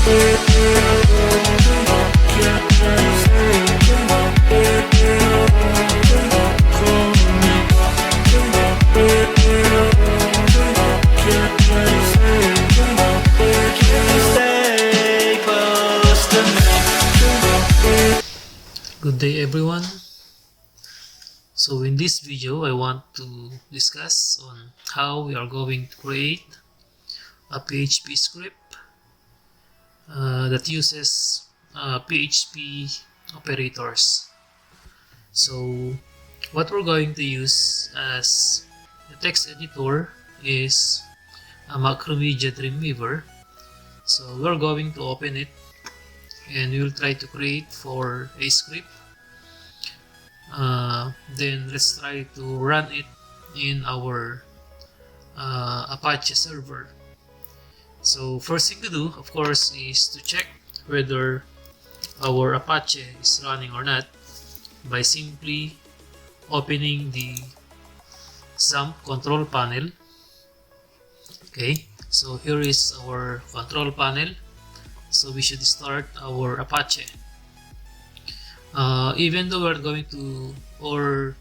Good day everyone. So in this video I want to discuss on how we are going to create a PHP script that uses PHP operators. So what we're going to use as the text editor is a Macromedia Dreamweaver. So we're going to open it and we will try to create for a script. Then let's try to run it in our Apache server. So first thing to do, of course, is to check whether our Apache is running or not by simply opening the XAMPP control panel. Okay, so here is our control panel. So we should start our Apache. Even though we're going to, or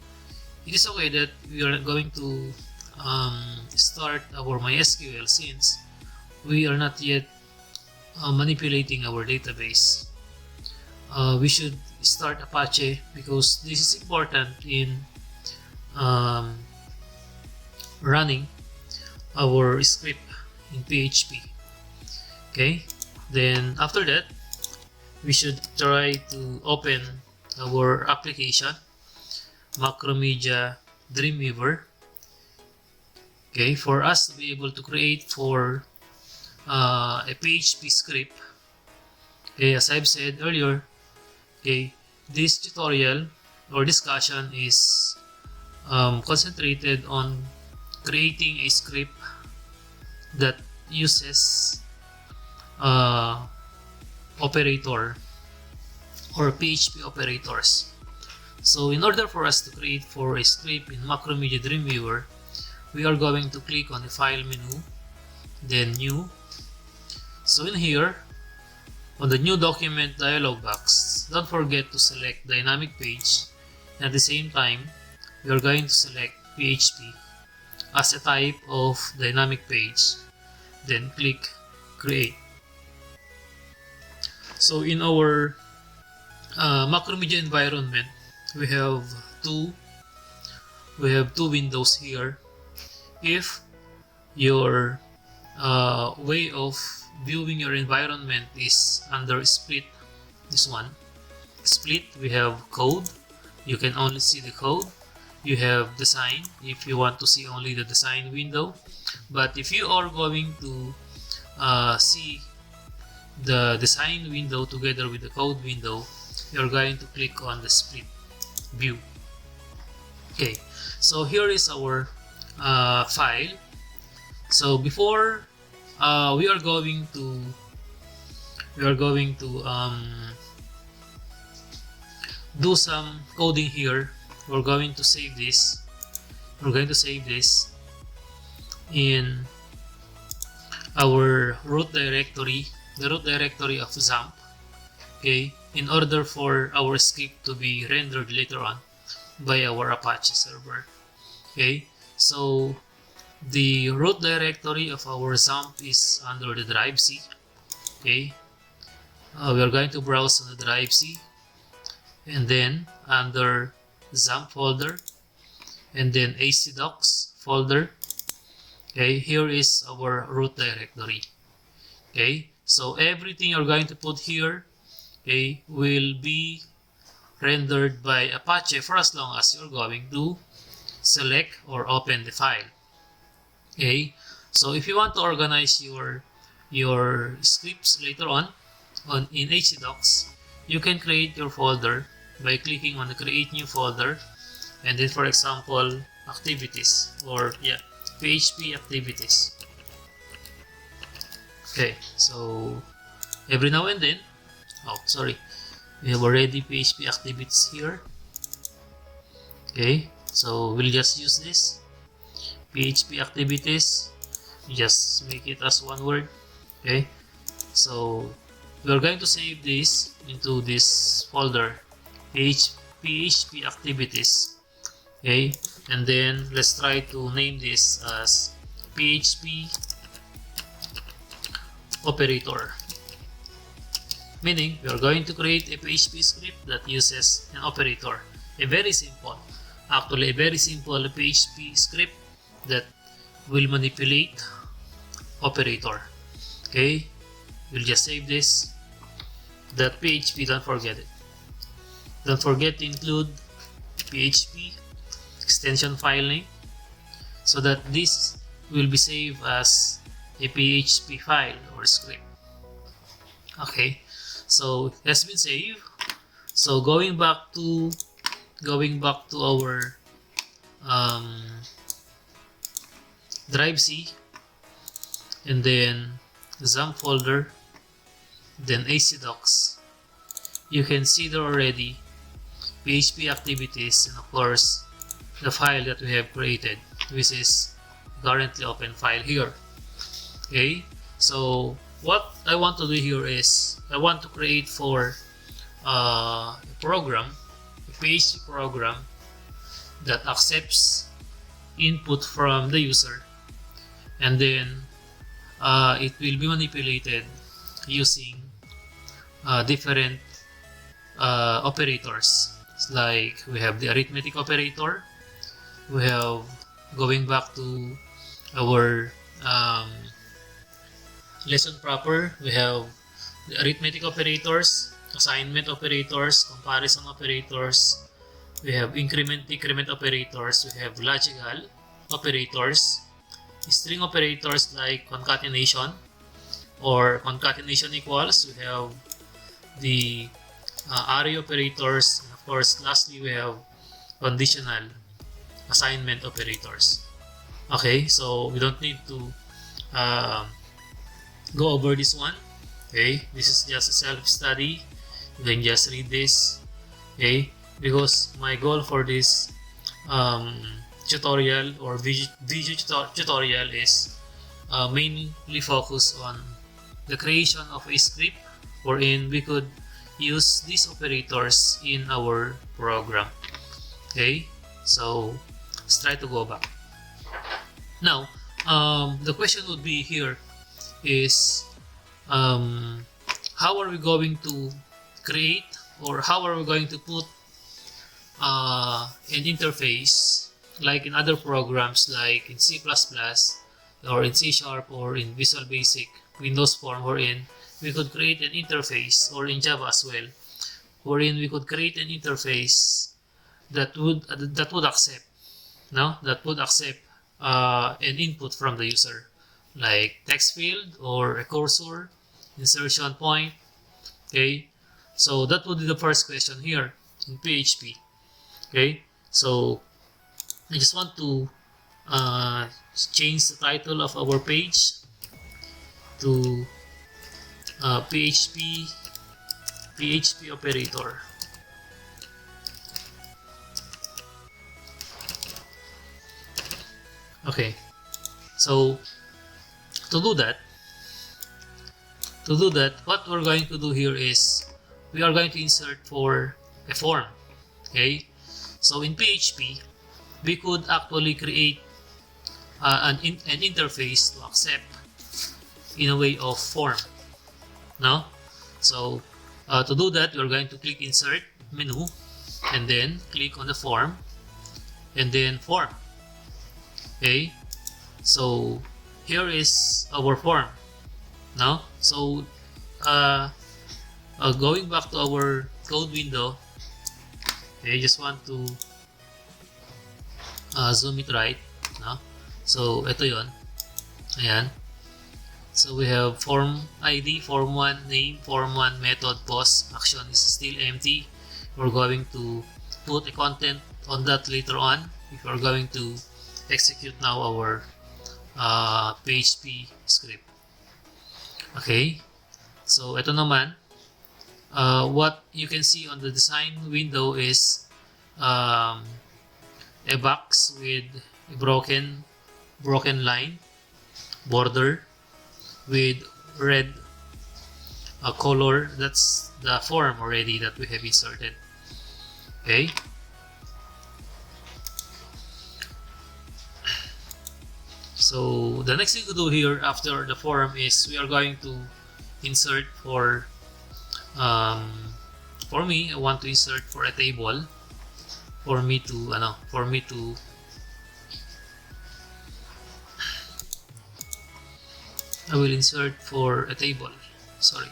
it is okay that we are going to start our MySQL since we are not yet manipulating our database. We should start Apache because this is important in running our script in PHP. Okay, then after that we should try to open our application Macromedia Dreamweaver. Okay, for us to be able to create for a PHP script. Okay, as I've said earlier, okay, this tutorial or discussion is concentrated on creating a script that uses operator or PHP operators. So in order for us to create for a script in Macromedia Dreamweaver, we are going to click on the file menu, then new. So in here, on the new document dialog box, don't forget to select dynamic page, and at the same time we are going to select PHP as a type of dynamic page, then click create. So in our Macromedia environment, we have two windows here. If your way of viewing your environment is under split, this one split, we have code. You can only see the code. You have design if you want to see only the design window. But if you are going to see the design window together with the code window, you're going to click on the split view. Okay, so here is our file. So before we are going to do some coding here, we're going to save this. We're going to save this in our root directory, the root directory of XAMPP. Okay, in order for our script to be rendered later on by our Apache server. Okay, so the root directory of our XAMPP is under the drive C. Okay, we are going to browse on the drive C, and then under XAMPP folder, and then ACDocs folder. Okay, here is our root directory. Okay, so everything you're going to put here, okay, will be rendered by Apache for as long as you're going to select or open the file. Okay, so if you want to organize your scripts later on in ACDocs, you can create your folder by clicking on the create new folder, and then for example activities, or PHP activities. Okay, so every now and then, we have already PHP activities here. Okay, so we'll just use this PHP activities, just make it as one word. Okay, so we are going to save this into this folder, PHP activities. Okay, and then let's try to name this as PHP operator, meaning we are going to create a PHP script that uses an operator, a very simple PHP script that will manipulate operator. Okay, we'll just save this. That PHP, don't forget it. Don't forget to include PHP extension file name so that this will be saved as a PHP file or script. Okay, so it has been saved. So going back to our drive C, and then XAMPP folder, then AC docs, you can see there already PHP activities, and of course the file that we have created, which is currently open file here. Okay, so what I want to do here is I want to create for a program, a PHP program that accepts input from the user, and then it will be manipulated using different operators. It's like we have the arithmetic operator, we have, going back to our lesson proper, we have the arithmetic operators, assignment operators, comparison operators, we have increment, decrement operators, we have logical operators, string operators like concatenation or concatenation equals, we have the array operators, and of course lastly we have conditional assignment operators. Okay, so we don't need to go over this one. Okay, this is just a self-study. You can just read this. Okay, because my goal for this tutorial or video tutorial is mainly focus on the creation of a script wherein we could use these operators in our program. Okay, so let's try to go back. Now, the question would be here is how are we going to create, or how are we going to put an interface like in other programs like in C++ or in C# or in Visual Basic Windows Form, wherein we could create an interface, or in Java as well, wherein we could create an interface that would accept an input from the user, like text field or a cursor, insertion point. Okay, so that would be the first question here in PHP. Okay, so I just want to change the title of our page to PHP operator. Okay, so to do that, what we're going to do here is we are going to insert for a form. Okay, so in PHP we could actually create an interface to accept in a way of form. No, so to do that, we're going to click insert menu and then click on the form and then form. Okay, so here is our form now. So going back to our code window, okay, just want to zoom it right, no? So ito yon, ayan. So we have form ID, form 1 name, form 1 method, post, action is still empty. We're going to put a content on that later on if we're going to execute now our PHP script. Okay, so ito naman, what you can see on the design window is a box with a broken line border with red color, that's the form already that we have inserted. Okay. So the next thing to do here after the form is we are going to insert for me, I want to insert for a table for me to I will insert for a table. Sorry.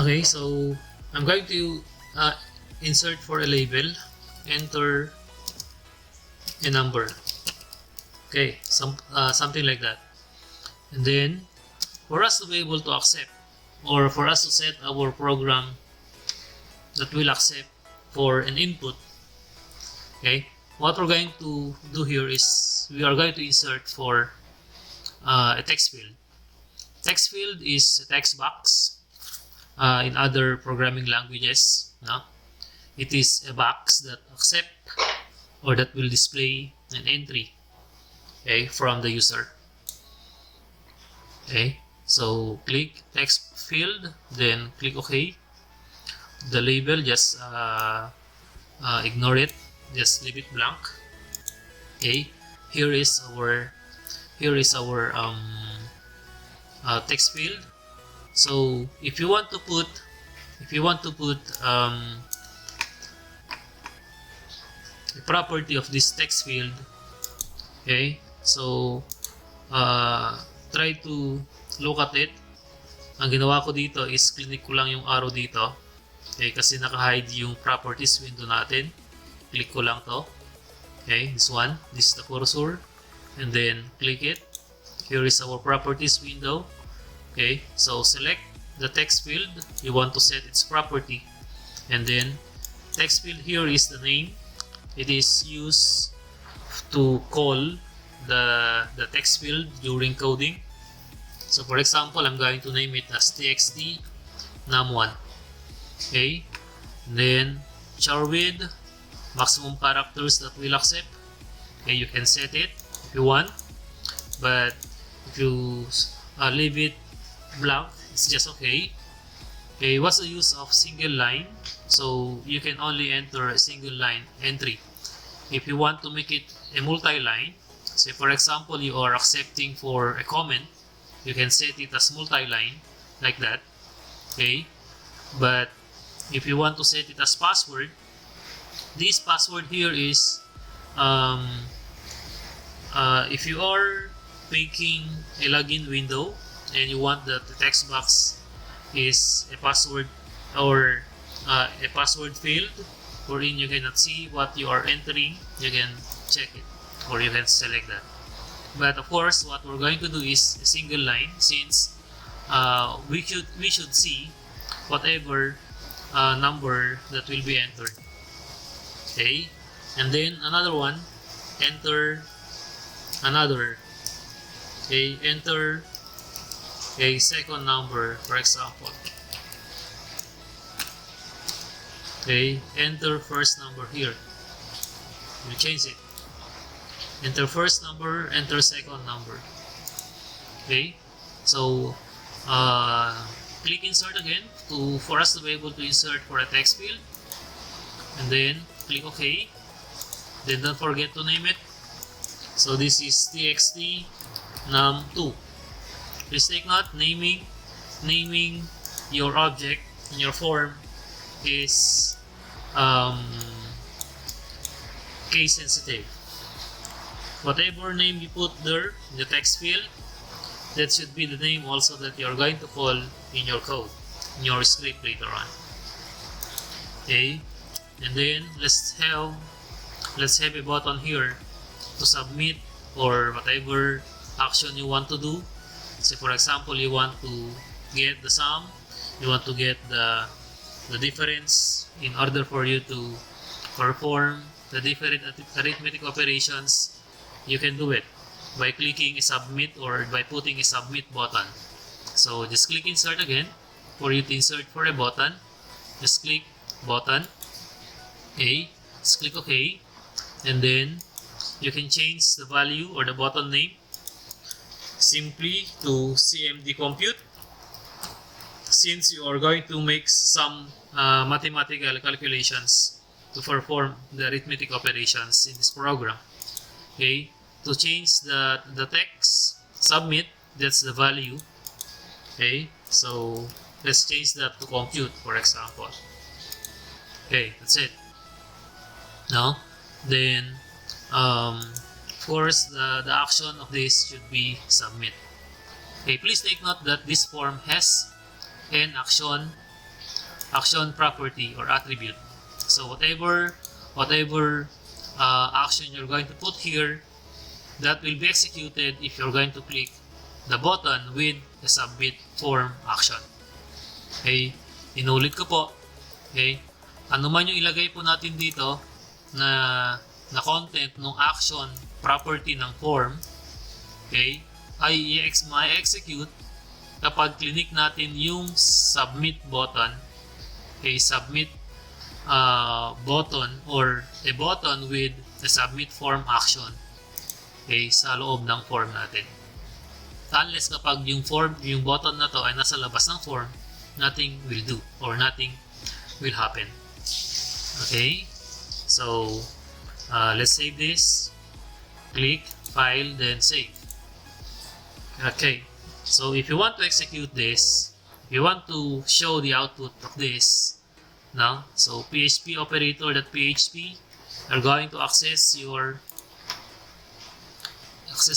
Okay, so I'm going to insert for a label, enter a number. Okay, something like that. And then for us to be able to accept, or for us to set our program that will accept for an input, okay, what we're going to do here is we are going to insert for a text field. Text field is a text box. In other programming languages, no? It is a box that accept or that will display an entry, okay, from the user. Okay, so click text field, then click OK. The label, just ignore it, just leave it blank. Okay, here is our text field. So if you want to put a property of this text field, okay, so try to look at it. Ang ginawa ko dito is click ko lang yung arrow dito, okay, kasi naka-hide yung properties window natin. Click ko lang to, okay, this is the cursor, and then click it. Here is our properties window. Okay, so select the text field you want to set its property, and then text field here is the name. It is used to call the text field during coding. So for example, I'm going to name it as txt num1. Okay, and then char width, maximum characters that will accept. Okay, you can set it if you want, but if you leave it blank, it's just okay. Okay, what's the use of single line? So you can only enter a single line entry. If you want to make it a multi-line, say for example you are accepting for a comment, you can set it as multi-line like that. Okay, but if you want to set it as password, this password here is if you are making a login window and you want that the text box is a password or a password field wherein you cannot see what you are entering, you can check it or you can select that. But of course, what we're going to do is a single line, since we should see whatever number that will be entered. Okay, and then another one, enter another. Okay, enter a second number, for example. Okay, enter first number here. You change it. Enter first number, enter second number. Okay, so click insert again for us to be able to insert for a text field, and then click OK. Then don't forget to name it. So this is txt num2. please take note, naming your object in your form is case sensitive. Whatever name you put there in the text field, that should be the name also that you're going to call in your code, in your script later on. Okay, and then let's have a button here to submit or whatever action you want to do. So for example, you want to get the sum, you want to get the difference in order for you to perform the different arithmetic operations. You can do it by clicking a submit or by putting a submit button. So just click insert again. For you to insert for a button, just click button, okay, just click OK, and then you can change the value or the button name simply to CMD compute, since you are going to make some mathematical calculations to perform the arithmetic operations in this program. Okay, to change the text submit, that's the value. Okay, so let's change that to compute, for example. Okay, that's it. Now, then of course the action of this should be submit. Okay, please take note that this form has an action property or attribute. So whatever action you're going to put here, that will be executed if you're going to click the button with the submit form action. Okay, inulit ko po. Okay, ano man yung ilagay po natin dito na content ng action property ng form, okay, ay ma-execute kapag click natin yung submit button, okay, submit button or a button with the submit form action, okay, sa loob ng form natin. Unless kapag yung button na to ay nasa labas ng form, nothing will do or nothing will happen. Okay, so let's save this. Click file, then save. Okay, so if you want to execute this, if you want to show the output of this now, so PHP operator.php are going to access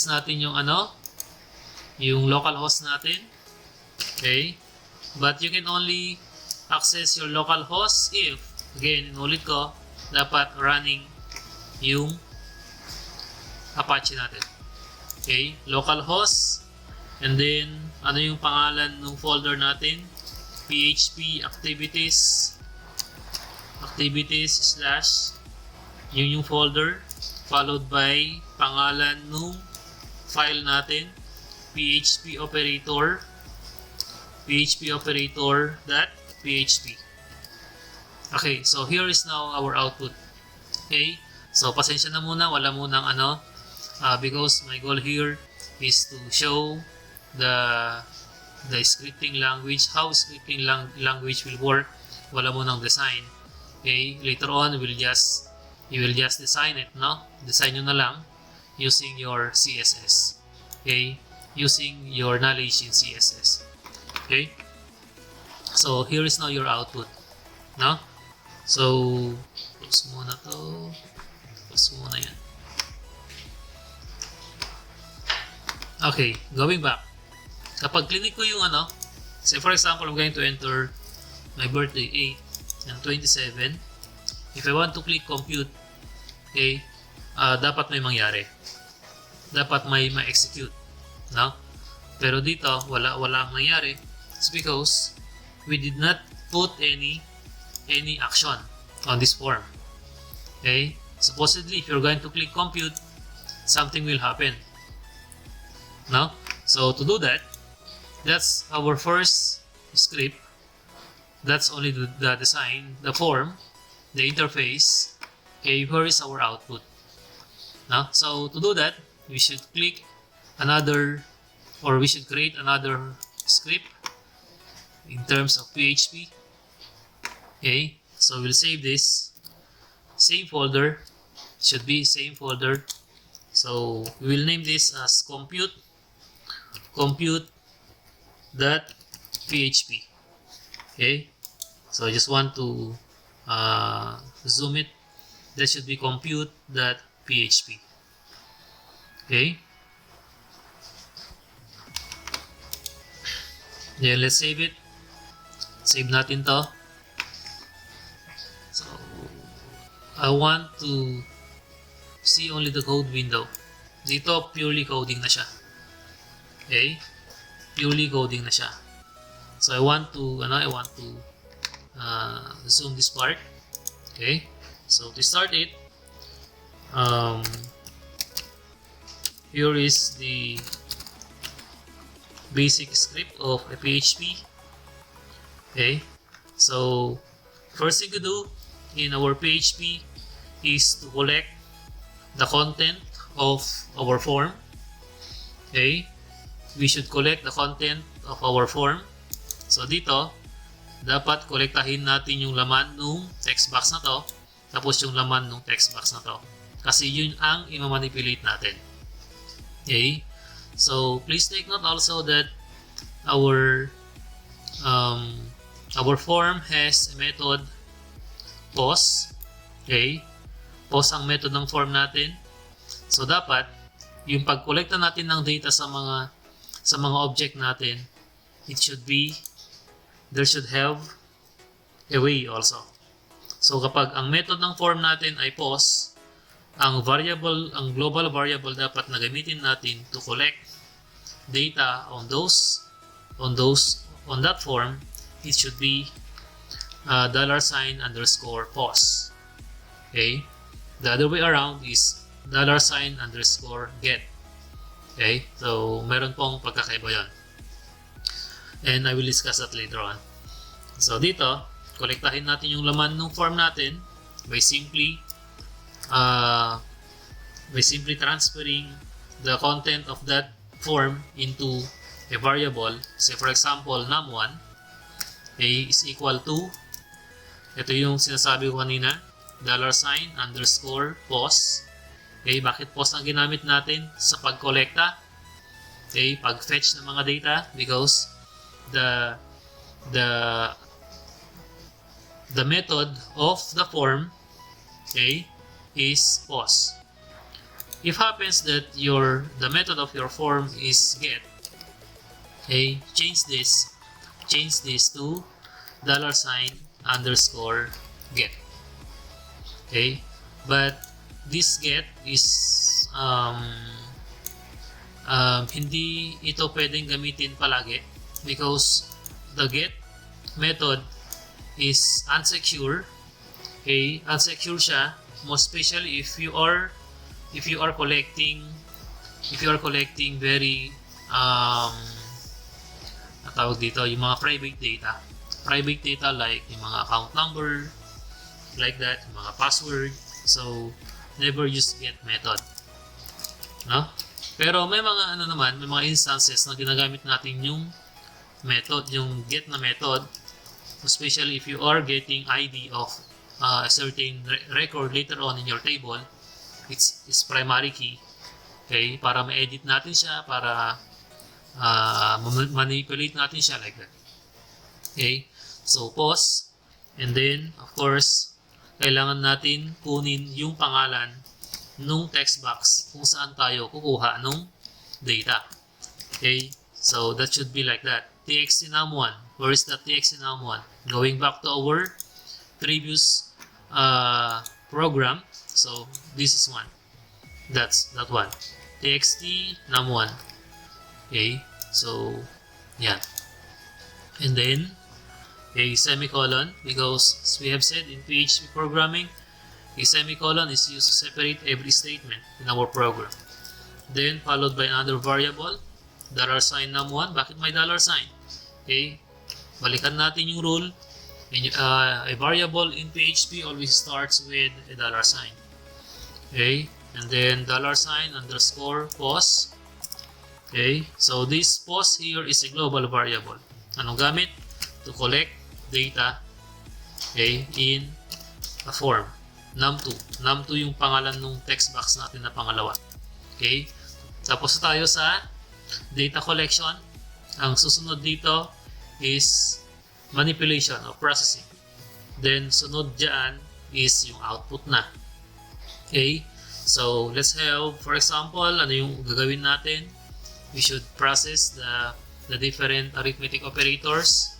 natin yung yung localhost natin. Okay, but you can only access your localhost if, again, inulit ko, dapat running yung Apache natin. Okay, localhost, and then ano yung pangalan ng folder natin? PHP activities / yung folder, followed by pangalan ng file natin, PHP operator.php. Okay, so here is now our output. Okay, so pasensya na muna, wala munang because my goal here is to show the scripting language, how scripting language will work. Wala munang design. Okay, later on you will just design it, no? Design nyo na lang using your CSS. Okay, using your knowledge in CSS. Okay, so here is now your output, no? So close muna to, close muna yan. Okay, going back, kapag click ko yung say for example, I'm going to enter my birthday 8 and 27. If I want to click compute, okay, dapat may mangyari, dapat may ma-execute, no? Pero dito wala ang nangyari. It's because we did not put any action on this form. Okay, supposedly if you're going to click compute, something will happen, no? So to do that, that's our first script. That's only the design, the form, the interface. Okay, where is our output? No? So to do that, we should click another, or we should create another script in terms of PHP. Okay, so we'll save this. Same folder, should be same folder. So we will name this as compute dot PHP. Okay, so I just want to zoom it. That should be compute dot PHP. Okay, then let's save it. Save natin to. So I want to see only the code window. Dito purely coding na siya. Okay, purely coding na siya. So I want to zoom this part. Okay, so to start it, here is the basic script of a PHP. Okay, so first thing to do in our PHP is to collect the content of our form. Okay, we should collect the content of our form. So dito, dapat kolektahin natin yung laman ng text box na to, tapos yung laman ng text box na to. Kasi yun ang i-manipulate natin. Okay, so please take note also that our form has a method pos. Okay, pos ang method ng form natin. So dapat yung pag-kolekta natin ng data sa mga object natin, there should have a way also. So kapag ang method ng form natin ay pos, ang global variable dapat na gamitin natin to collect data on that form, it should be $_pos. Okay, the other way around is $_get. Okay, so meron pong pagkakaiba yon, and I will discuss that later on. So dito, kolektahin natin yung laman ng form natin by simply transferring the content of that form into a variable. Say for example, num1 is equal to, ito yung sinasabi ko kanina, $_pos. Okay, bakit pos ang ginamit natin sa pag-kolekta? Okay, pag-fetch ng mga data, because the method of the form, okay, is pos. If happens that the method of your form is get, okay, change this to $_get. Okay, but this get is hindi ito pwedeng gamitin palagi, because the get method is unsecure. Okay, unsecure siya, most especially if you are collecting very tawag dito, yung mga private data like yung mga account number, like that, yung mga password. So never use get method, no? Pero may mga may mga instances na ginagamit natin yung method, yung get na method, especially if you are getting ID of a certain record later on in your table. It's primary key. Okay, para ma-edit natin siya, para manipulate natin siya, like that. Okay, so pause, and then of course kailangan natin kunin yung pangalan nung text box kung saan tayo kukuha nung data. Okay, so that should be like that. txt num1, where is the txt num1? Going back to our previous program, so this is one, that's that one, txt num1. Okay, so yeah, and then a semicolon, because as we have said in PHP programming, a semicolon is used to separate every statement in our program. Then followed by another variable, $num1. Bakit may $? Okay, balikan natin yung rule. A variable in PHP always starts with a $. Okay, and then $_pos. Okay, so this pos here is a global variable. Anong gamit? To collect data, okay, in a form. num2 yung pangalan ng text box natin na pangalawa. Okay, tapos tayo sa data collection. Ang susunod dito is manipulation or processing. Then, sunod dyan is yung output na. Okay? So, let's have, for example, ano yung gagawin natin? We should process the different arithmetic operators.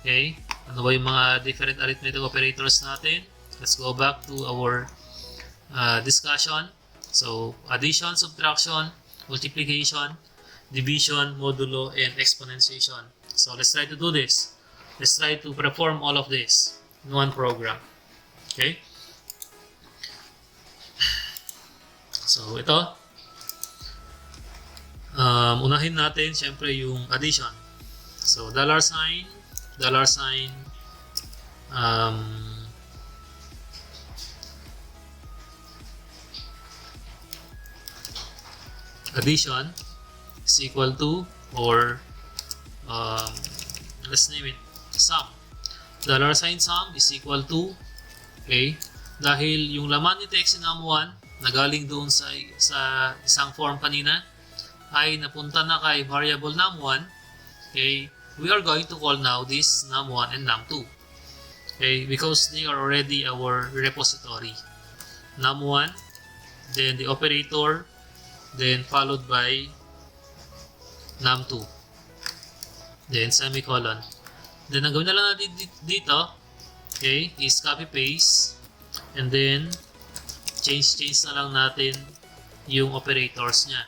Okay? Ano ba yung mga different arithmetic operators natin? Let's go back to our discussion. So, addition, subtraction, multiplication, division, modulo, and exponentiation. So, let's try to do this. Let's try to perform all of this in one program. Okay? So, ito. Unahin natin, syempre, yung addition. So, dollar sign, addition is equal to, or let's name it, sum. Dollar sign sum is equal to, okay, dahil yung laman ni text num1 na galing doon sa isang form kanina ay napunta na kay variable num1, okay, we are going to call now this num1 and num2, okay, because they are already our repository. Num1, then the operator, then followed by num2, then semicolon. Then ang gawin na lang natin dito, okay, is copy paste, and then change na lang natin yung operators nya,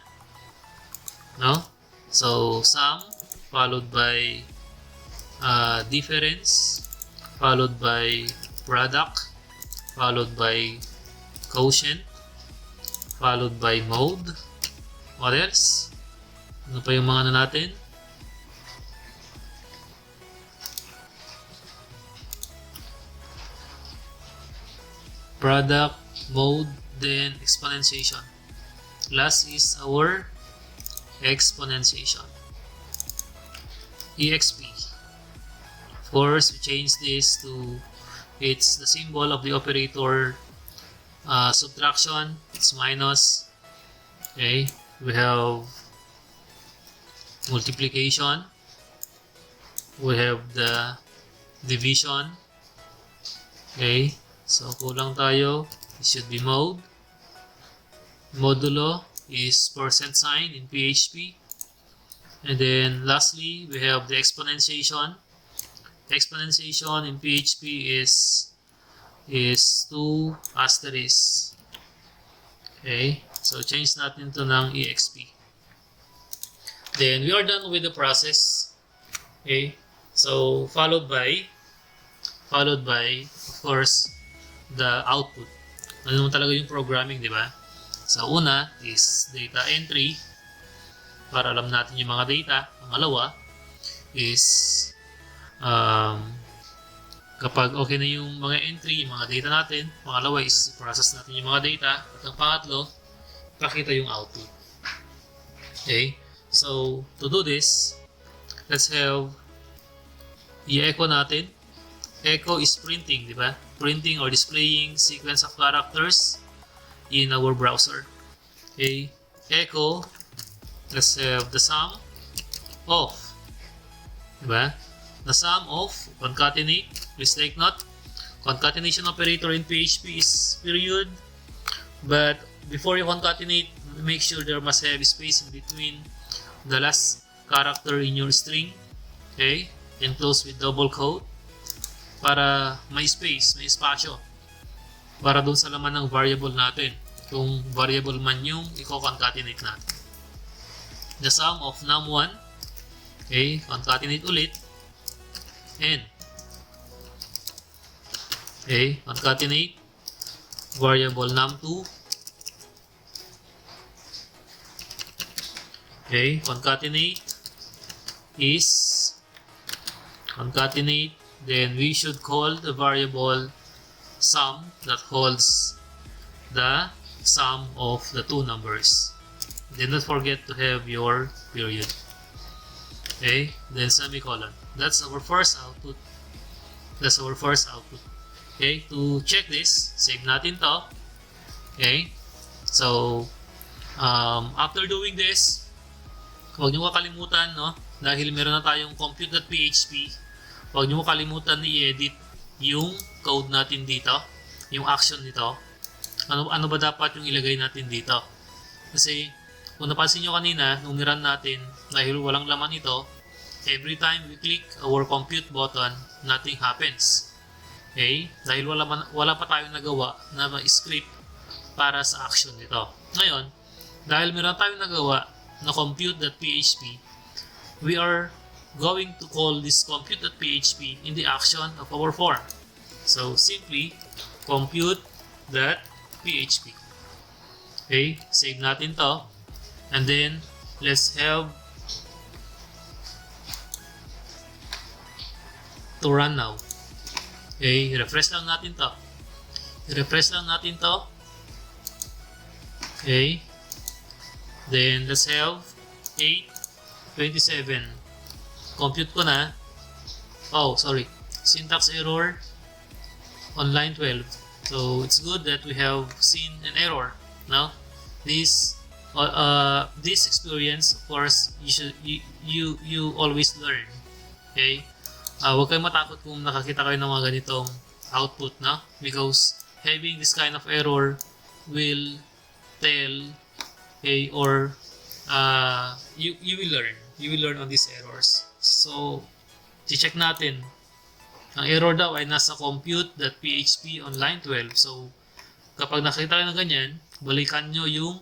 no? So sum followed by difference, followed by product, followed by quotient, followed by mode. What else? Ano pa yung mga ano natin? Product, mode, then exponentiation. Last is our exponentiation. EXP. Of course, we change this to, it's the symbol of the operator subtraction. It's minus. Okay, we have multiplication. We have the division. Okay. So, kulang tayo. It should be mode. Modulo is % sign in PHP. And then, lastly, we have the exponentiation. The exponentiation in PHP is 2 asterisk. Okay. So, change natin to ng EXP. Then, we are done with the process. Okay. So, followed by, of course, the output. Ano naman talaga yung programming, di ba? Sa una is data entry para alam natin yung mga data. Pangalawa is kapag okay na yung mga entry, yung mga data natin. Pangalawa is process natin yung mga data. At ang pangatlo, pakita yung output. Okay? So, to do this, let's have i-echo natin. Echo is printing, di ba? Printing or displaying sequence of characters in our browser. Okay, echo, let's have the sum of, di ba? The sum of concatenate. Please take note, concatenation operator in PHP is period, but before you concatenate, make sure there must have space in between the last character in your string. Okay, and close with double quote, para may space, may espasyo para doon sa laman ng variable natin, kung variable man yung i-concatenate natin. The sum of num1, okay, concatenate ulit, and okay, concatenate variable num2, okay, concatenate is concatenate. Then we should call the variable sum that holds the sum of the two numbers. Then don't forget to have your period. Okay, then semicolon. That's our first output. Okay, to check this, save natin to. Okay, so after doing this, huwag nyo kakalimutan, no? Dahil meron na tayong compute.php, huwag nyo kakalimutan i-edit yung code natin dito, yung action nito. Ano ba dapat yung ilagay natin dito? Kasi kung napansin nyo kanina, nung niran natin, dahil walang laman ito, every time we click our compute button, nothing happens. Okay? Dahil wala pa tayong nagawa na script para sa action nito. Ngayon, dahil meron tayong nagawa na compute.php, we are going to call this compute.php in the action of our form. So, simply compute.php. Okay, save natin to. And then, let's have to run now. Okay, refresh lang natin to. Okay. Then, let's have 8:27. Compute ko na. Oh, sorry. Syntax error on line 12. So, it's good that we have seen an error. Now, this experience, of course, you always learn. Okay? Huwag kayong matakot kung nakakita kayo ng mga ganitong output, no? Because having this kind of error will tell, okay, or you will learn. You will learn on these errors. So, i-check natin. Ang error daw ay nasa compute.php on line 12. So, kapag nakita kayo ng ganyan, balikan nyo yung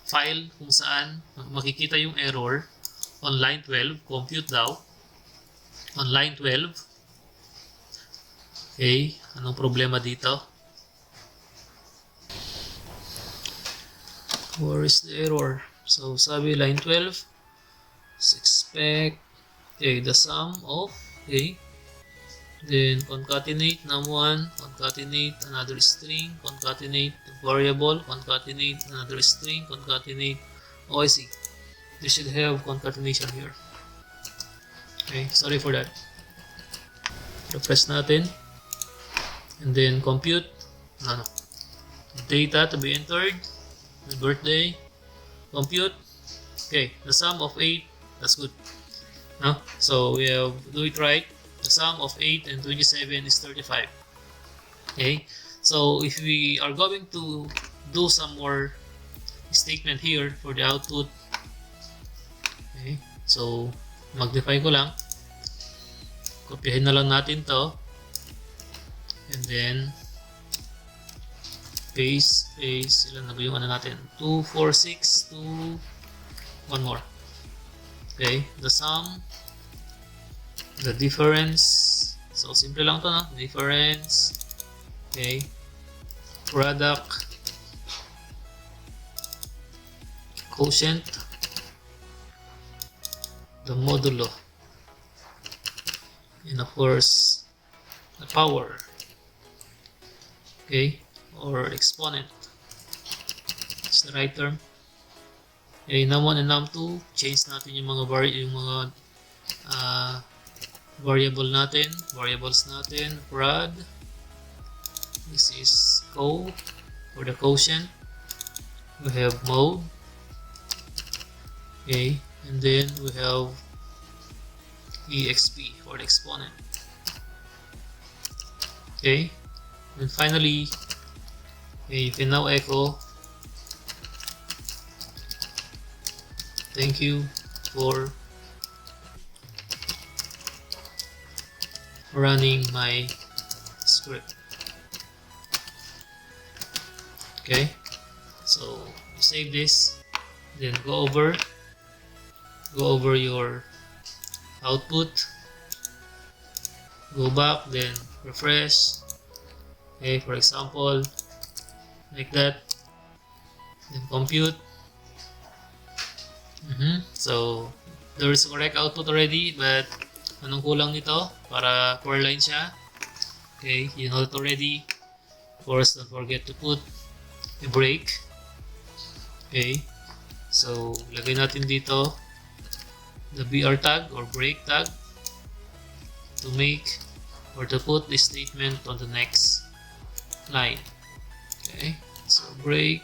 file kung saan makikita yung error on line 12. Compute daw on line 12. Okay, anong problema dito? Where is the error? So, sabi line 12, expect, okay, the sum of, okay, then concatenate num1, concatenate another string, concatenate variable, concatenate another string, concatenate, oh I see, you should have concatenation here. Okay, sorry for that. Refresh natin, and then compute, data to be entered, the birthday, compute, okay, the sum of 8, that's good. No? So we have do it right. The sum of 8 and 27 is 35. Okay, so if we are going to do some more statement here for the output, okay, so magnify ko lang, kopyahin na lang natin to, and then paste, ilan na ba yung ano natin, 2, 4, 6, 2, one more. Okay, the sum, the difference, so simple lang to, no? Difference, okay, product, quotient, the modulo, and of course the power, okay, or exponent, that's the right term. Okay, num1 and num2, change natin yung mga variables natin, prod, this is co for the quotient, we have mode, okay, and then we have exp for the exponent, okay, and finally, okay, you can now echo thank you for running my script. Okay, so you save this, then go over your output, go back, then refresh, okay, for example like that, then compute. So there is correct output already, but anong kulang nito para 4 lines siya? Okay, you know it already. Of course, don't forget to put a break. Okay, so lagay natin dito the br tag or break tag to make or to put the statement on the next line. Okay, so break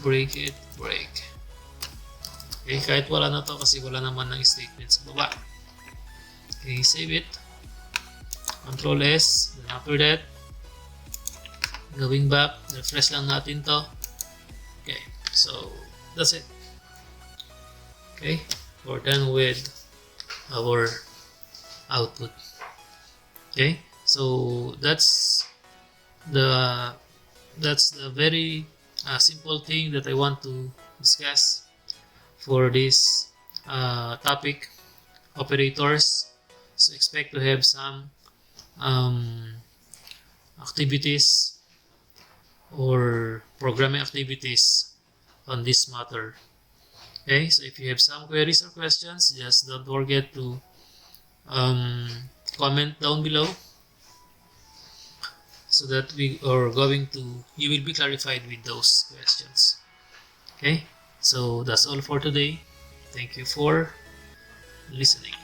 it, break. Okay, kahit wala na to kasi wala naman ng statement sa baba. Okay, save it. Control S. Then after that, going back, refresh lang natin to. Okay, so that's it. Okay, we're done with our output. Okay, so that's the very simple thing that I want to discuss for this topic, operators. So expect to have some activities or programming activities on this matter. Okay, so if you have some queries or questions, just don't forget to comment down below so that you will be clarified with those questions. Okay, so that's all for today. Thank you for listening.